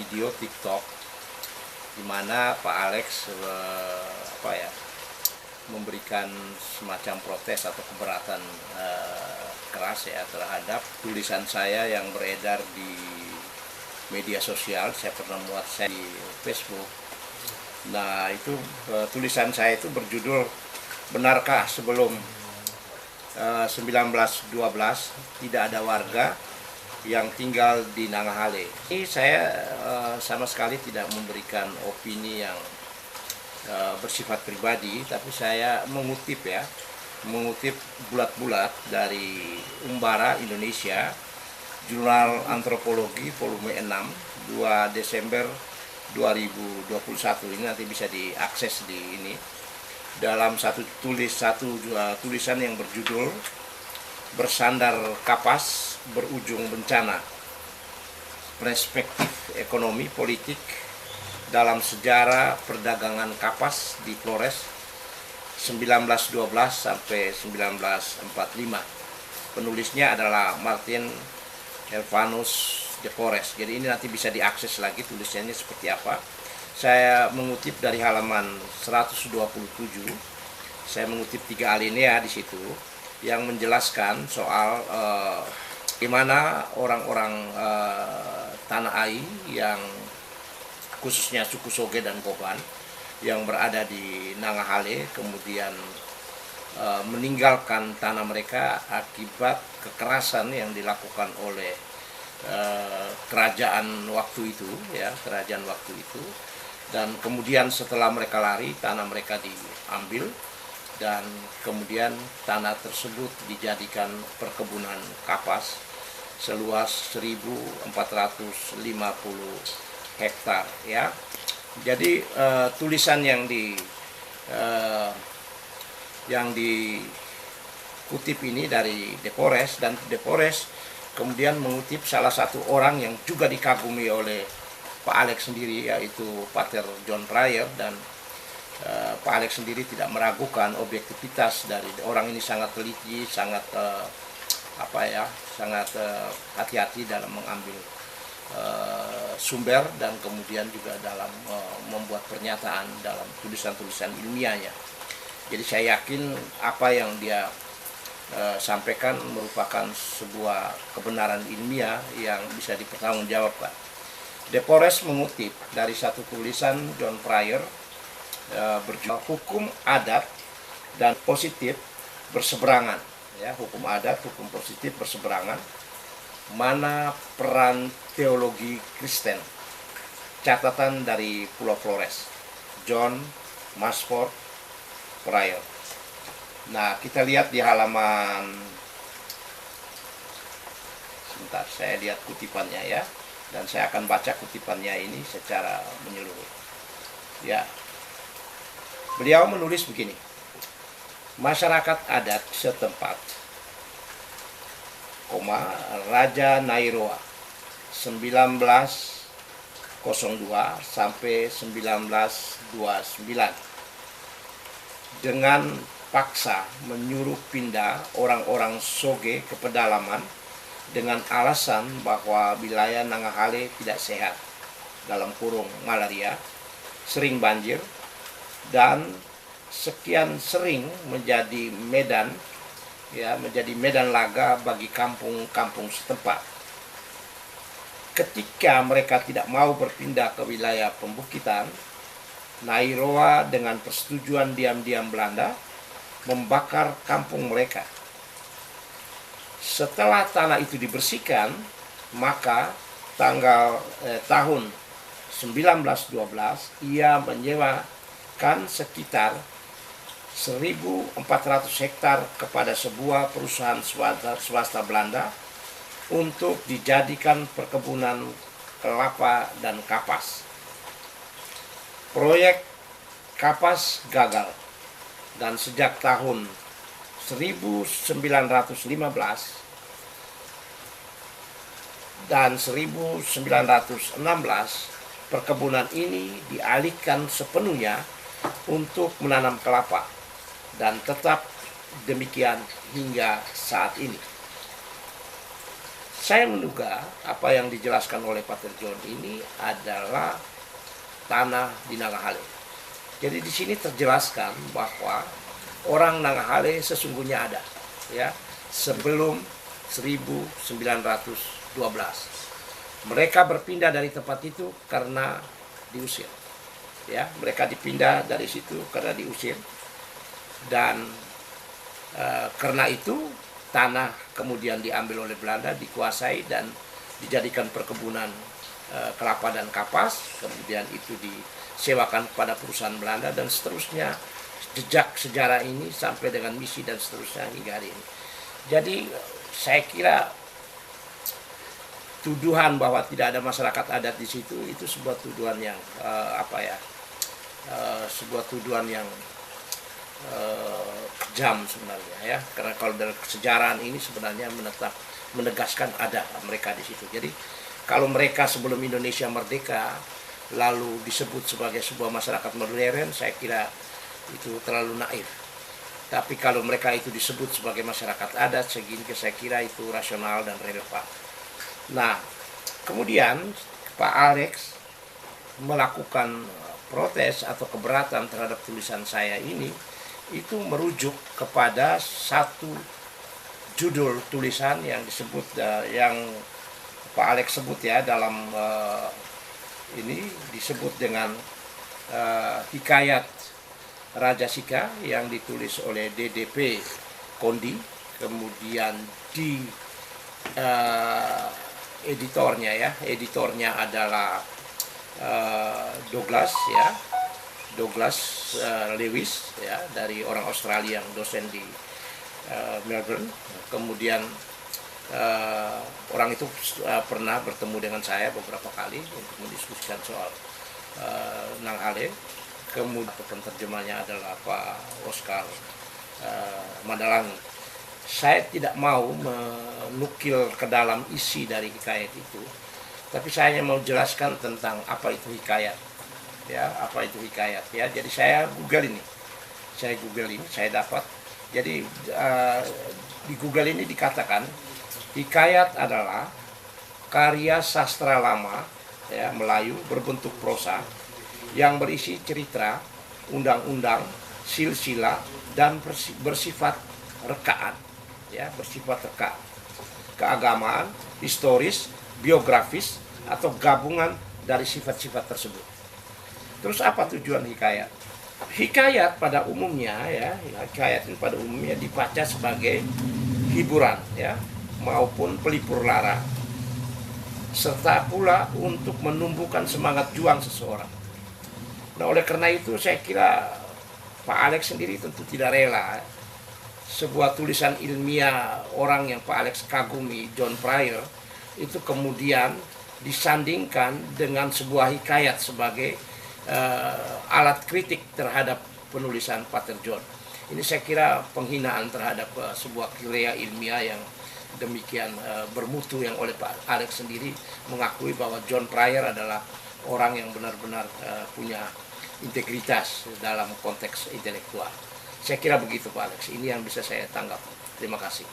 video TikTok di mana Pak Alex memberikan semacam protes atau keberatan keras ya terhadap tulisan saya yang beredar di media sosial. Saya pernah muat saya di Facebook. Nah, itu tulisan saya itu berjudul "Benarkah sebelum 1912 tidak ada warga yang tinggal di Nanggahale?" Ini saya sama sekali tidak memberikan opini yang bersifat pribadi, tapi saya mengutip bulat-bulat dari Umbara Indonesia, Jurnal Antropologi volume 6, 2 Desember 2021. Ini nanti bisa diakses di ini. Dalam satu tulisan yang berjudul "Bersandar Kapas Berujung Bencana, Perspektif Ekonomi Politik dalam Sejarah Perdagangan Kapas di Flores 1912 sampai 1945. Penulisnya adalah Martin Helvanus de Forest. Jadi ini nanti bisa diakses lagi tulisannya seperti apa. Saya mengutip dari halaman 127. Saya mengutip 3 alinea di situ yang menjelaskan soal gimana orang-orang Tanah Ai yang khususnya suku Soge dan Goban yang berada di Nanggahale kemudian meninggalkan tanah mereka akibat kekerasan yang dilakukan oleh kerajaan waktu itu, dan kemudian setelah mereka lari tanah mereka diambil dan kemudian tanah tersebut dijadikan perkebunan kapas seluas 1.450 hektar ya. Jadi tulisan yang dikutip ini dari De Forest, dan De Forest kemudian mengutip salah satu orang yang juga dikagumi oleh Pak Alex sendiri, yaitu Pater John Pryor, dan Pak Alex sendiri tidak meragukan objektivitas dari orang ini. Sangat teliti, sangat hati-hati dalam mengambil sumber dan kemudian juga dalam membuat pernyataan dalam tulisan-tulisan ilmiahnya. Jadi saya yakin apa yang dia sampaikan merupakan sebuah kebenaran ilmiah yang bisa dipertanggungjawabkan. De Forest mengutip dari satu tulisan John Pryor berjudul "Hukum Adat dan Positif Berseberangan". Ya, hukum adat, hukum positif berseberangan. Mana peran teologi Kristen? Catatan dari Pulau Flores, John Masford Pryor. Nah, kita lihat di halaman, sebentar saya lihat kutipannya ya, dan saya akan baca kutipannya ini secara menyeluruh. Ya, beliau menulis begini: masyarakat adat setempat, Raja Nairoa 1902 sampai 1929 dengan paksa menyuruh pindah orang-orang Soge ke pedalaman dengan alasan bahwa wilayah Nanggahale tidak sehat, dalam kurung malaria, sering banjir, dan sekian sering menjadi medan laga bagi kampung-kampung setempat. Ketika mereka tidak mau berpindah ke wilayah pembukitan, Nairoa dengan persetujuan diam-diam Belanda membakar kampung mereka. Setelah tanah itu dibersihkan, maka tahun 1912 ia menyewakan sekitar 1.400 hektar kepada sebuah perusahaan swasta Belanda untuk dijadikan perkebunan kelapa dan kapas. Proyek kapas gagal, dan sejak tahun 1915 dan 1916 perkebunan ini dialihkan sepenuhnya untuk menanam kelapa, dan tetap demikian hingga saat ini. Saya menduga apa yang dijelaskan oleh Pater John ini adalah tanah di Nanggahale. Jadi di sini terjelaskan bahwa orang Nanggahale sesungguhnya ada, ya, sebelum 1912. Mereka berpindah dari tempat itu karena diusir. Ya, mereka dipindah dari situ karena diusir. Dan karena itu tanah kemudian diambil oleh Belanda, dikuasai dan dijadikan perkebunan kelapa dan kapas. Kemudian itu disewakan kepada perusahaan Belanda dan seterusnya. Jejak sejarah ini sampai dengan misi dan seterusnya hingga hari ini. Jadi saya kira tuduhan bahwa tidak ada masyarakat adat di situ itu sebuah tuduhan yang sebuah tuduhan yang kejam sebenarnya, ya, karena kalau dari kesejarahan ini sebenarnya menegaskan ada mereka di situ. Jadi kalau mereka sebelum Indonesia merdeka lalu disebut sebagai sebuah masyarakat modern, saya kira itu terlalu naif. Tapi kalau mereka itu disebut sebagai masyarakat adat, saya kira itu rasional dan relevan. Nah, kemudian Pak Alex melakukan protes atau keberatan terhadap tulisan saya ini, itu merujuk kepada satu judul tulisan yang disebut, yang Pak Alex sebut ya dalam ini disebut dengan Hikayat Raja Sika yang ditulis oleh DDP Kondi, kemudian di editornya adalah Douglas Lewis, ya, dari orang Australia yang dosen di Melbourne. Kemudian orang itu pernah bertemu dengan saya beberapa kali untuk mendiskusikan soal Nanggahale. Kemudian penerjemahnya adalah Pak Oscar Mandalangi. Saya tidak mau menukil ke dalam isi dari hikayat itu, tapi saya hanya mau jelaskan tentang apa itu hikayat, ya, apa itu hikayat, ya. Jadi saya Google ini, saya dapat. Jadi di Google ini dikatakan hikayat adalah karya sastra lama, ya, Melayu berbentuk prosa yang berisi cerita, undang-undang, silsilah dan bersifat rekaan. Ya, bersifat reka, keagamaan, historis, biografis, atau gabungan dari sifat-sifat tersebut. Terus apa tujuan hikayat? Hikayat pada umumnya, ya, hikayat pada umumnya dibaca sebagai hiburan, ya, maupun pelipur lara, serta pula untuk menumbuhkan semangat juang seseorang. Nah, oleh karena itu saya kira Pak Alex sendiri tentu tidak rela sebuah tulisan ilmiah orang yang Pak Alex kagumi, John Pryor, itu kemudian disandingkan dengan sebuah hikayat sebagai alat kritik terhadap penulisan Pater John. Ini saya kira penghinaan terhadap sebuah karya ilmiah yang demikian bermutu, yang oleh Pak Alex sendiri mengakui bahwa John Pryor adalah orang yang benar-benar punya integritas dalam konteks intelektual. Saya kira begitu Pak Alex, ini yang bisa saya tanggap. Terima kasih.